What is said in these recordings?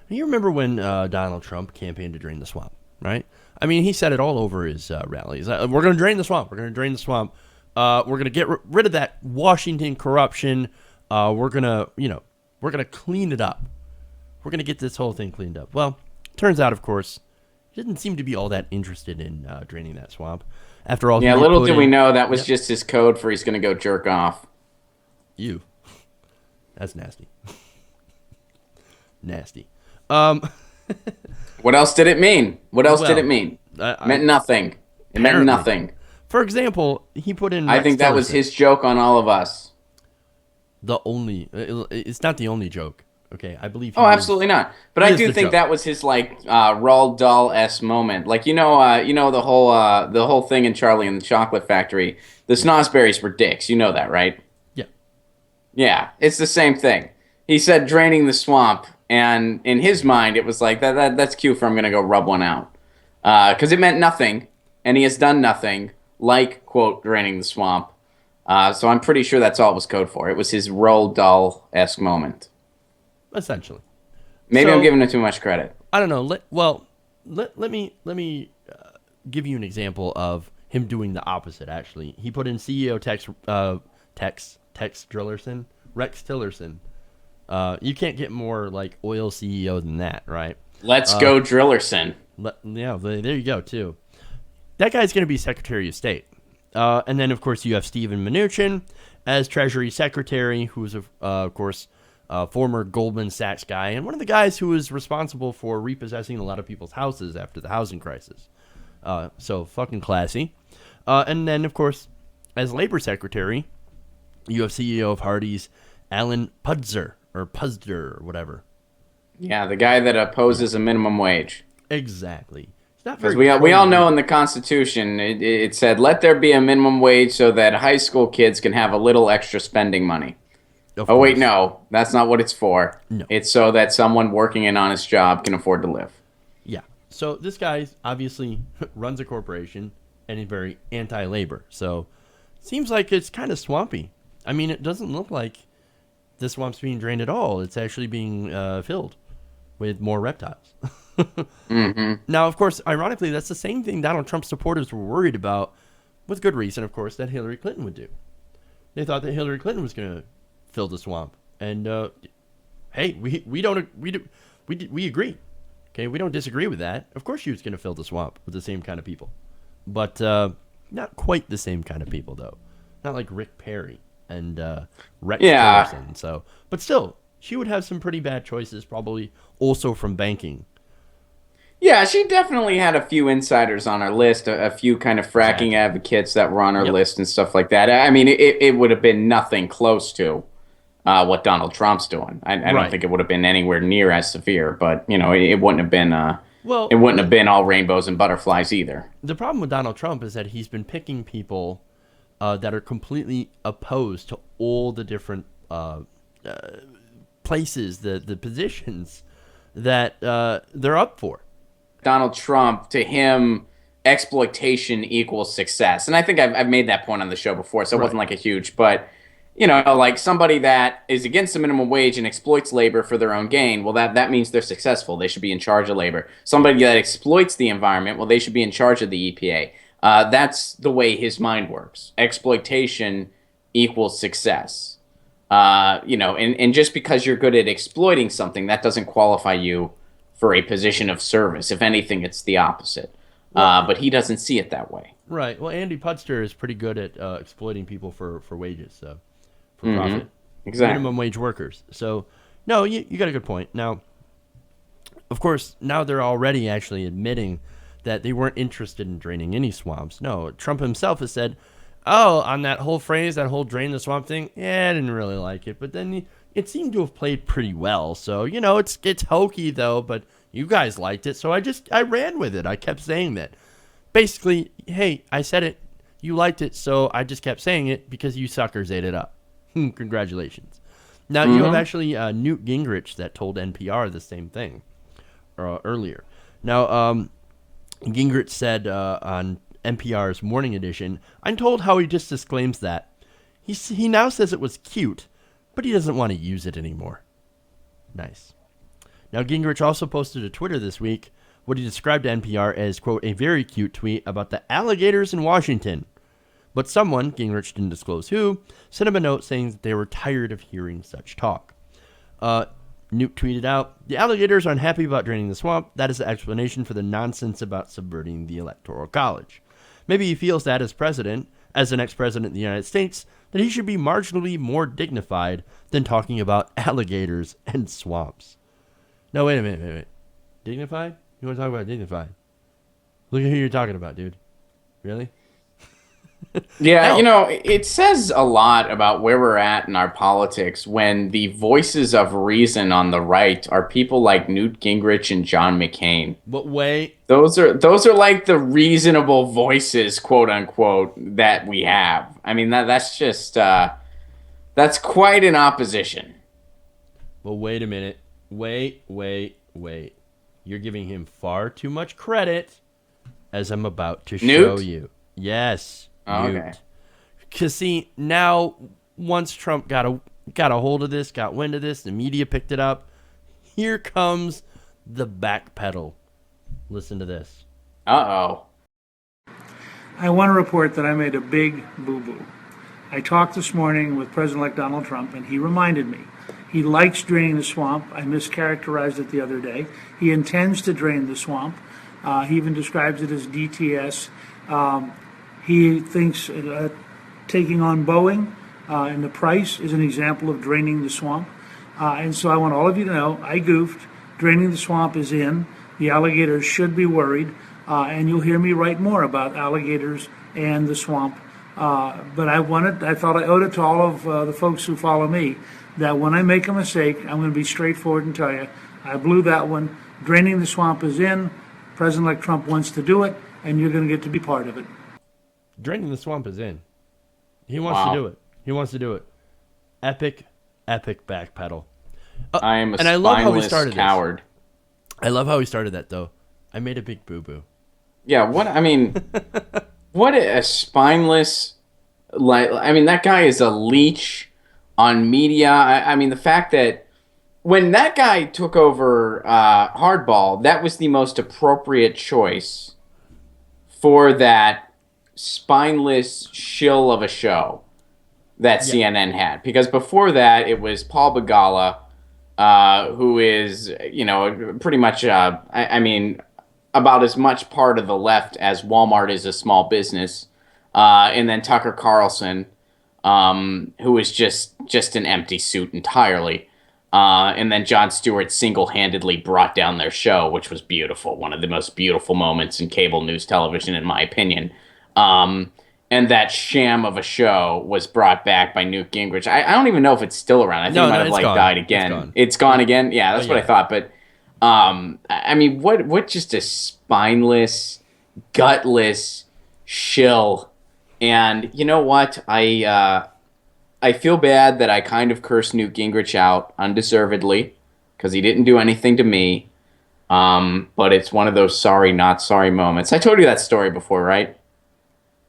You remember when Donald Trump campaigned to drain the swamp, right? I mean, he said it all over his rallies. We're going to drain the swamp. We're going to drain the swamp. We're going to get rid of that Washington corruption. We're going to, we're going to clean it up. We're going to get this whole thing cleaned up. Well, turns out, of course, he didn't seem to be all that interested in draining that swamp. After all, Yeah, little did we know that was just his code for he's going to go jerk off. You. That's nasty. Nasty. Um, What else did it mean? What else did it well, mean? I, Meant nothing. It meant apparently, nothing. for example, he put in I Rex think that was Tillerson. his joke on all of us. It's not the only joke. Okay, I believe Oh, absolutely not. But he I is do the think joke. that was his like Roald Dahl-esque moment. Like the whole thing in Charlie and the Chocolate Factory. The Snosberries were dicks. You know that, right? Yeah, Yeah, it's the same thing. He said draining the swamp, and in his mind, it was like that's cute for I'm gonna go rub one out, because it meant nothing, and he has done nothing like quote draining the swamp. So I'm pretty sure that's all it was code for. It was his Roald Dahl-esque moment. essentially. Maybe I'm So giving it too much credit. I don't know. Let me give you an example of him doing the opposite. Actually, he put in CEO Tex Tillerson, Rex Tillerson. You can't get more like oil CEO than that, right? Let's go, Drillerson. Yeah, there you go too. That guy's going to be Secretary of State. And then, of course, you have Stephen Mnuchin as Treasury Secretary, who's, of course, a former Goldman Sachs guy, and one of the guys who was responsible for repossessing a lot of people's houses after the housing crisis. So, fucking classy. And then, of course, as Labor Secretary, you have CEO of Hardee's, Alan Pudzer, or whatever. Yeah, the guy that Yeah, opposes a minimum wage. exactly. It's not Because very we all pro know in labor. the Constitution, it said, let there be a minimum wage so that high school kids can have a little extra spending money. Of Oh, wait, course. no, that's not what it's for. No. It's so that someone working an honest job can afford to live. Yeah. So this guy obviously runs a corporation and is very anti-labor. So seems like it's kind of swampy. I mean, it doesn't look like the swamp's being drained at all. It's actually being filled with more reptiles. Hmm. Now, of course, ironically, that's the same thing Donald Trump supporters were worried about, with good reason, of course, that Hillary Clinton would do. They thought that Hillary Clinton was going to fill the swamp. And hey, we don't we agree. Okay, we don't disagree with that. Of course, she was going to fill the swamp with the same kind of people, but not quite the same kind of people, though. Not like Rick Perry and Rex Yeah. Tillerson. So, but still, she would have some pretty bad choices, probably also from banking. Yeah, she definitely had a few insiders on her list, a few kind of fracking Exactly. advocates that were on her Yep. list and stuff like that. I mean, it would have been nothing close to what Donald Trump's doing. I don't Right. think it would have been anywhere near as severe, but it wouldn't have been it Well, wouldn't have been all rainbows and butterflies either. the problem with Donald Trump is that he's been picking people that are completely opposed to all the different places, the positions that they're up for. Donald Trump, to him, exploitation equals success. And I think I've made that point on the show before, so it wasn't Right. like a huge, but like somebody that is against the minimum wage and exploits labor for their own gain, well, that means they're successful. They should be in charge of labor. Yeah. Somebody that exploits the environment, well, they should be in charge of the EPA. That's the way his mind works. Exploitation equals success. And just because you're good at exploiting something, that doesn't qualify you for a position of service. If anything, it's the opposite. Well, But he doesn't see it that way. right. Well, Andy Pudster is pretty good at exploiting people for wages, so for Hmm. profit, Exactly. minimum wage workers. So, no, you got a good point. Now, of course, now they're already actually admitting that they weren't interested in draining any swamps. No, Trump himself has said, "Oh, on that whole phrase, that whole drain the swamp thing, yeah, I didn't really like it." But then it seemed to have played pretty well. So it's hokey though, but you guys liked it, so I ran with it. I kept saying that. Basically, hey, I said it, you liked it, so I just kept saying it because you suckers ate it up. Congratulations. Now you have Hmm. actually Newt Gingrich that told NPR the same thing earlier. Now, Gingrich said on NPR's Morning Edition, "I'm told how he just disclaims that. He now says it was cute, but he doesn't want to use it anymore." Nice. Now, Gingrich also posted to Twitter this week what he described to NPR as, quote, a very cute tweet about the alligators in Washington. But someone, Gingrich didn't disclose who, sent him a note saying that they were tired of hearing such talk. Newt tweeted out, the alligators are unhappy about draining the swamp. That is the explanation for the nonsense about subverting the Electoral College. Maybe he feels that as president, as the next president of the United States, that he should be marginally more dignified than talking about alligators and swamps. No, wait a minute. Dignified? You want to talk about dignified? Look at who you're talking about, dude. Really? Yeah, it says a lot about where we're at in our politics when the voices of reason on the right are people like Newt Gingrich and John McCain. But wait. Those are like the reasonable voices, quote unquote, that we have. I mean, that's just that's quite an opposition. But wait a minute. Wait. You're giving him far too much credit, as I'm about to show you. Yes. Okay. Because see, now once Trump got a hold of this, got wind of this, the media picked it up. Here comes the backpedal. Listen to this. Uh-oh. I want to report that I made a big boo-boo. I talked this morning with President-elect Donald Trump, and he reminded me. He likes draining the swamp. I mischaracterized it the other day. He intends to drain the swamp. He even describes it as DTS. He thinks taking on Boeing and the price is an example of draining the swamp. And so I want all of you to know, I goofed. Draining the swamp is in. The alligators should be worried. And you'll hear me write more about alligators and the swamp. But I thought I owed it to all of the folks who follow me that when I make a mistake, I'm going to be straightforward and tell you, I blew that one. Draining the swamp is in. President-elect Trump wants to do it, and you're going to get to be part of it. Draining the swamp is in. He wants to do it. Epic backpedal. I am a spineless coward. I love how he started that, though. I made a big boo-boo. Yeah, what a spineless... that guy is a leech on media. I mean, the fact that when that guy took over Hardball, that was the most appropriate choice for that spineless shill of a show that CNN had. Because before that, it was Paul Begala, who is, pretty much, about as much part of the left as Walmart is a small business. And then Tucker Carlson, who is just an empty suit entirely. And then Jon Stewart single-handedly brought down their show, which was beautiful. One of the most beautiful moments in cable news television, in my opinion. And that sham of a show was brought back by Newt Gingrich. I don't even know if it's still around. I think it might have died again. It's gone again? Yeah, that's what I thought. But, what just a spineless, gutless shill. And you know what? I feel bad that I kind of cursed Newt Gingrich out undeservedly because he didn't do anything to me. But it's one of those sorry, not sorry moments. I told you that story before, right?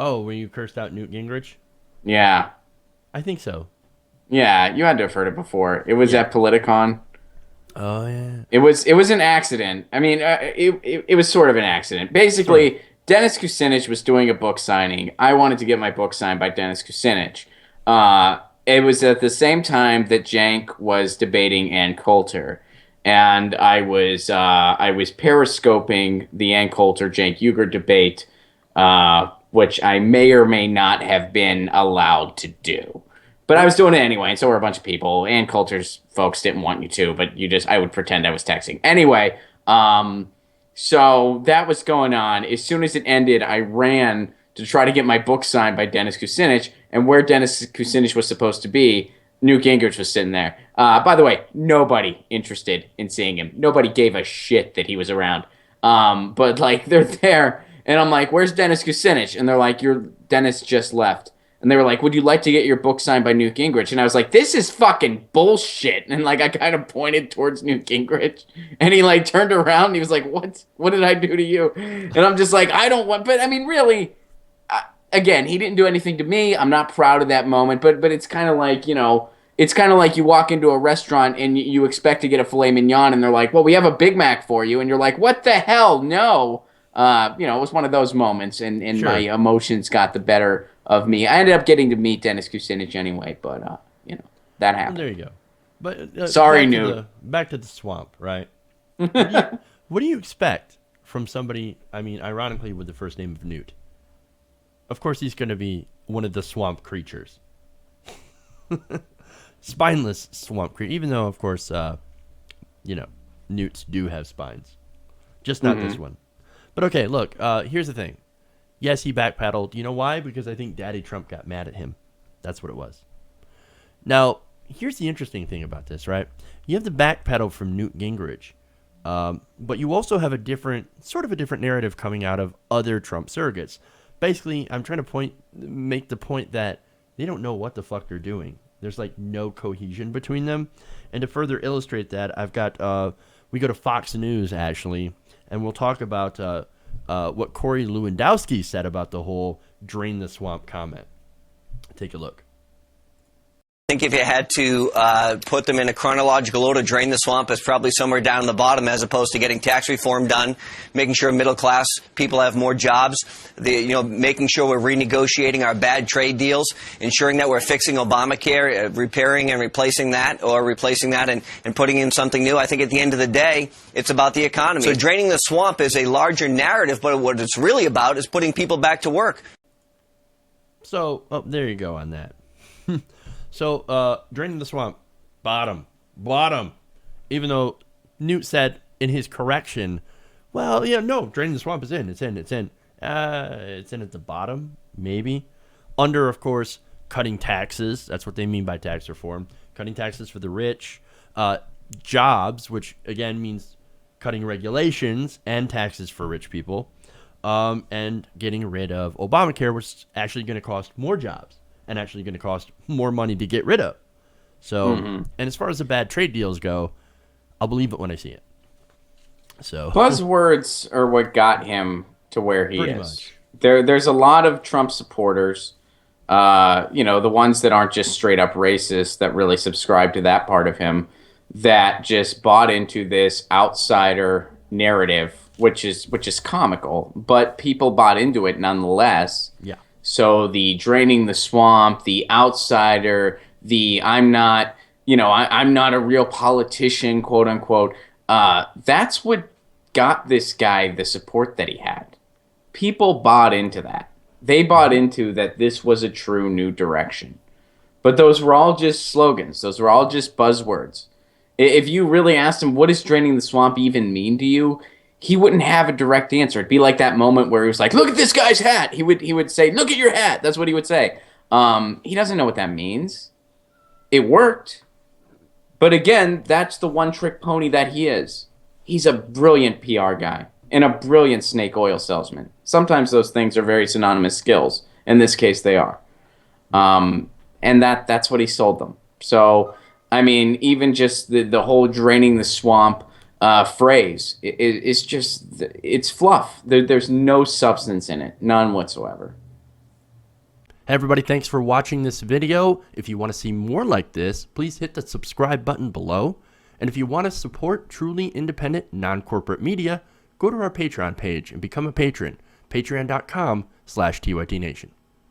Oh, when you cursed out Newt Gingrich? Yeah. I think so. Yeah, you had to have heard it before. It was at Politicon. Oh, yeah. It was an accident. I mean, it was sort of an accident. Basically, sure. Dennis Kucinich was doing a book signing. I wanted to get my book signed by Dennis Kucinich. It was at the same time that Cenk was debating Ann Coulter. And I was periscoping the Ann Coulter-Cenk Uygur debate, which I may or may not have been allowed to do. But I was doing it anyway, and so were a bunch of people. Ann Coulter's folks didn't want you to, but I would pretend I was texting. Anyway, so that was going on. As soon as it ended, I ran to try to get my book signed by Dennis Kucinich, and where Dennis Kucinich was supposed to be, Newt Gingrich was sitting there. By the way, nobody interested in seeing him. Nobody gave a shit that he was around. But, they're there, and I'm like, where's Dennis Kucinich? And they're like, Dennis just left. And they were like, would you like to get your book signed by Newt Gingrich? And I was like, this is fucking bullshit. And, I kind of pointed towards Newt Gingrich. And he, turned around, and he was like, what did I do to you? And I'm just like, I don't want... But, I mean, really... Again, he didn't do anything to me. I'm not proud of that moment, but it's kind of like, It's kind of like you walk into a restaurant and you expect to get a filet mignon, and they're like, well, we have a Big Mac for you. And you're like, what the hell? No. It was one of those moments, and Sure. my emotions got the better of me. I ended up getting to meet Dennis Kucinich anyway, but, that Well, happened. there you go. But Sorry, back to Newt. back to the swamp, right? What do you expect from somebody, I mean, ironically, with the first name of Newt? Of course, he's going to be one of the swamp creatures. Spineless swamp creature, even though, of course, newts do have spines. Just not this one. But okay, look, here's the thing. Yes, he backpedaled. You know why? Because I think Daddy Trump got mad at him. That's what it was. Now, here's the interesting thing about this, right? You have the backpedal from Newt Gingrich, but you also have a different narrative coming out of other Trump surrogates. Basically, I'm trying to make the point that they don't know what the fuck they're doing. There's like no cohesion between them. And to further illustrate that, I've got we go to Fox News actually, and we'll talk about what Corey Lewandowski said about the whole drain the swamp comment. Take a look. I think if you had to put them in a chronological order, drain the swamp is probably somewhere down the bottom, as opposed to getting tax reform done, making sure middle class people have more jobs, making sure we're renegotiating our bad trade deals, ensuring that we're fixing Obamacare, repairing and replacing that, or replacing that and putting in something new. I think at the end of the day, it's about the economy. So draining the swamp is a larger narrative, but what it's really about is putting people back to work. So, there you go on that. So, draining the swamp, bottom. Even though Newt said in his correction, well, yeah, no, draining the swamp is in. It's in at the bottom, maybe. Under, of course, cutting taxes. That's what they mean by tax reform. Cutting taxes for the rich. Jobs, which, again, means cutting regulations and taxes for rich people. And getting rid of Obamacare, which is actually going to cost more jobs. And actually going to cost more money to get rid of. So, and as far as the bad trade deals go, I'll believe it when I see it. So buzzwords are what got him to where he Pretty is. much. There's a lot of Trump supporters, the ones that aren't just straight up racist that really subscribe to that part of him, that just bought into this outsider narrative, which is comical, but people bought into it nonetheless. Yeah. So the draining the swamp, the outsider, the I'm not a real politician, quote unquote. That's what got this guy the support that he had. People bought into that. They bought into that this was a true new direction. But those were all just slogans. Those were all just buzzwords. If you really asked him, what does draining the swamp even mean to you? He wouldn't have a direct answer. It'd be like that moment where he was like, look at this guy's hat. He would say, look at your hat. That's what he would say. He doesn't know what that means. It worked. But again, that's the one-trick pony that he is. He's a brilliant PR guy and a brilliant snake oil salesman. Sometimes those things are very synonymous skills. In this case, they are. And that's what he sold them. So, I mean, even just the whole draining the swamp phrase, it's fluff. There's no substance in it, none whatsoever. Hey everybody, thanks for watching this video. If you want to see more like this, please hit the subscribe button below. And if you want to support truly independent, non-corporate media, go to our Patreon page and become a patron. Patreon.com/TYTNation.